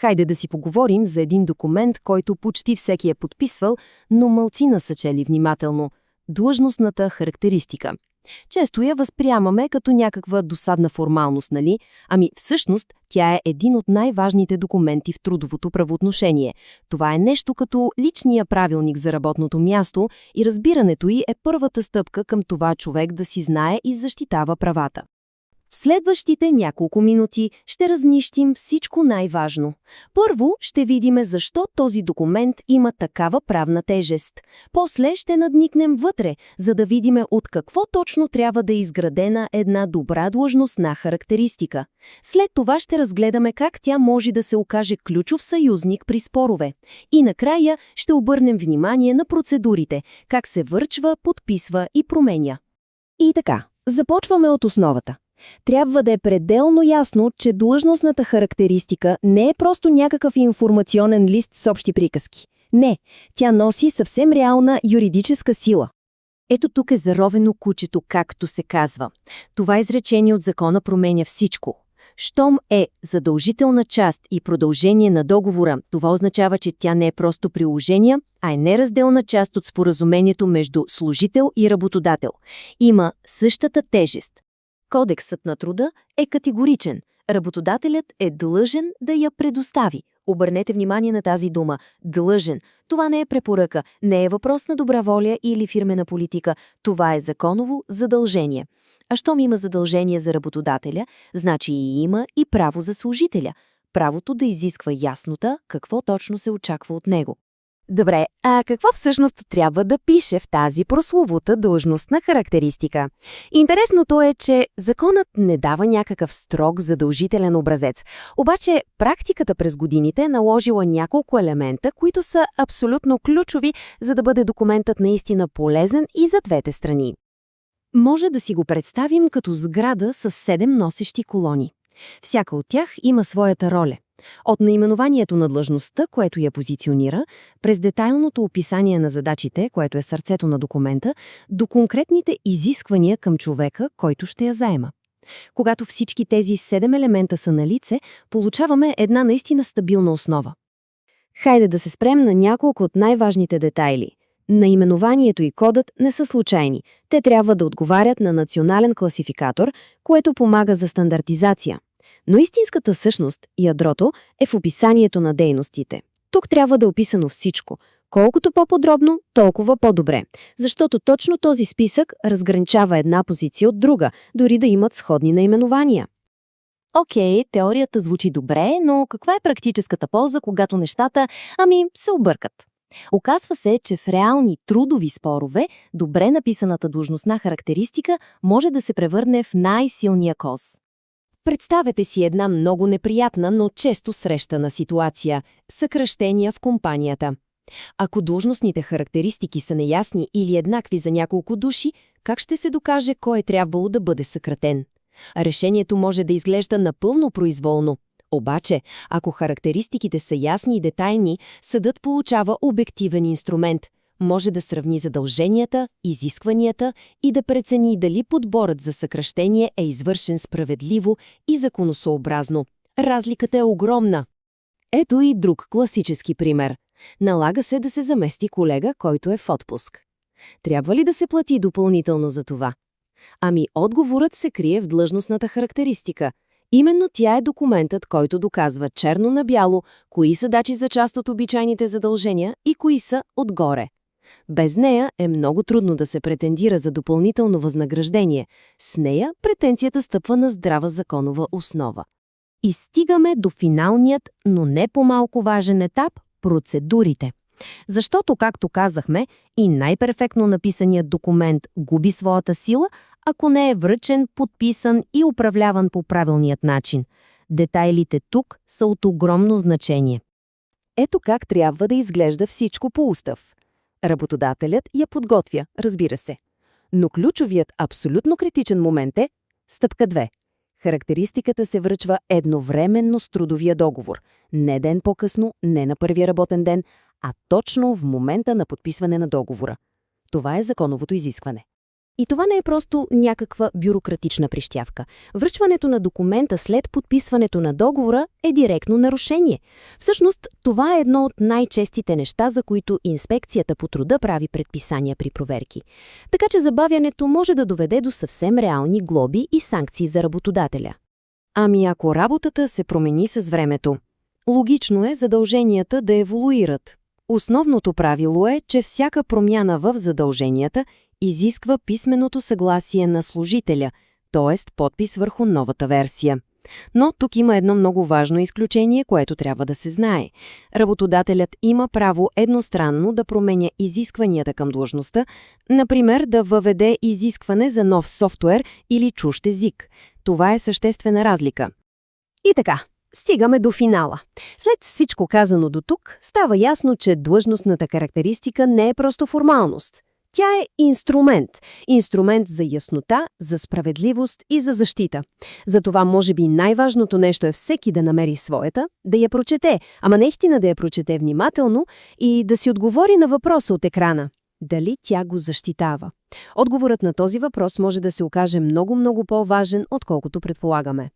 Хайде да си поговорим за един документ, който почти всеки е подписвал, но малцина са чели внимателно – длъжностната характеристика. Често я възприемаме като някаква досадна формалност, нали? Ами всъщност тя е един от най-важните документи в трудовото правоотношение. Това е нещо като личния правилник за работното място и разбирането й е първата стъпка към това човек да си знае и защитава правата. В следващите няколко минути ще разнищим всичко най-важно. Първо ще видим защо този документ има такава правна тежест. После ще надникнем вътре, за да видим от какво точно трябва да е изградена една добра длъжностна характеристика. След това ще разгледаме как тя може да се окаже ключов съюзник при спорове. И накрая ще обърнем внимание на процедурите, как се връчва, подписва и променя. И така, започваме от основата. Трябва да е пределно ясно, че длъжностната характеристика не е просто някакъв информационен лист с общи приказки. Не, тя носи съвсем реална юридическа сила. Ето тук е заровено кучето, както се казва. Това изречение от закона променя всичко. Щом е задължителна част и продължение на договора, това означава, че тя не е просто приложение, а е неразделна част от споразумението между служител и работодател. Има същата тежест. Кодексът на труда е категоричен. Работодателят е длъжен да я предостави. Обърнете внимание на тази дума – длъжен. Това не е препоръка, не е въпрос на добра воля или фирмена политика. Това е законово задължение. А щом има задължение за работодателя, значи и има и право за служителя. Правото да изисква яснота какво точно се очаква от него. Добре, а какво всъщност трябва да пише в тази прословута длъжностна характеристика? Интересното е, че законът не дава някакъв строг задължителен образец. Обаче практиката през годините е наложила няколко елемента, които са абсолютно ключови, за да бъде документът наистина полезен и за двете страни. Може да си го представим като сграда с 7 носещи колони. Всяка от тях има своята роля. От наименованието на длъжността, което я позиционира, през детайлното описание на задачите, което е сърцето на документа, до конкретните изисквания към човека, който ще я заема. Когато всички тези 7 елемента са налице, получаваме една наистина стабилна основа. Хайде да се спрем на няколко от най-важните детайли. Наименованието и кодът не са случайни. Те трябва да отговарят на национален класификатор, което помага за стандартизация. Но истинската същност, ядрото, е в описанието на дейностите. Тук трябва да е описано всичко. Колкото по-подробно, толкова по-добре. Защото точно този списък разграничава една позиция от друга, дори да имат сходни наименования. Окей, теорията звучи добре, но каква е практическата полза, когато нещата, се объркат? Оказва се, че в реални трудови спорове добре написаната длъжностна характеристика може да се превърне в най-силния коз. Представете си една много неприятна, но често срещана ситуация – съкращения в компанията. Ако длъжностните характеристики са неясни или еднакви за няколко души, как ще се докаже кой е трябвало да бъде съкратен? Решението може да изглежда напълно произволно. Обаче, ако характеристиките са ясни и детайлни, съдът получава обективен инструмент. Може да сравни задълженията, изискванията и да прецени дали подборът за съкращение е извършен справедливо и законосъобразно. Разликата е огромна. Ето и друг класически пример. Налага се да се замести колега, който е в отпуск. Трябва ли да се плати допълнително за това? Отговорът се крие в длъжностната характеристика. Именно тя е документът, който доказва черно на бяло, кои са задачи за част от обичайните задължения и кои са отгоре. Без нея е много трудно да се претендира за допълнително възнаграждение. С нея претенцията стъпва на здрава законова основа. И стигаме до финалният, но не по-малко важен етап – процедурите. Защото, както казахме, и най-перфектно написаният документ губи своята сила, ако не е връчен, подписан и управляван по правилният начин. Детайлите тук са от огромно значение. Ето как трябва да изглежда всичко по устав. Работодателят я подготвя, разбира се. Но ключовият, абсолютно критичен момент е стъпка 2. Характеристиката се връчва едновременно с трудовия договор. Не ден по-късно, не на първия работен ден, а точно в момента на подписване на договора. Това е законовото изискване. И това не е просто някаква бюрократична прищявка. Връчването на документа след подписването на договора е директно нарушение. Всъщност, това е едно от най-честите неща, за които инспекцията по труда прави предписания при проверки. Така че забавянето може да доведе до съвсем реални глоби и санкции за работодателя. Ами ако работата се промени с времето? Логично е задълженията да еволюират. Основното правило е, че всяка промяна в задълженията изисква писменото съгласие на служителя, т.е. подпис върху новата версия. Но тук има едно много важно изключение, което трябва да се знае. Работодателят има право едностранно да променя изискванията към длъжността, например да въведе изискване за нов софтуер или чужд език. Това е съществена разлика. И така, стигаме до финала. След всичко казано до тук, става ясно, че длъжностната характеристика не е просто формалност. Тя е инструмент. Инструмент за яснота, за справедливост и за защита. Затова може би най-важното нещо е всеки да намери своята, да я прочете, ама наистина да я прочете внимателно и да си отговори на въпроса от екрана. Дали тя го защитава? Отговорът на този въпрос може да се окаже много-много по-важен, отколкото предполагаме.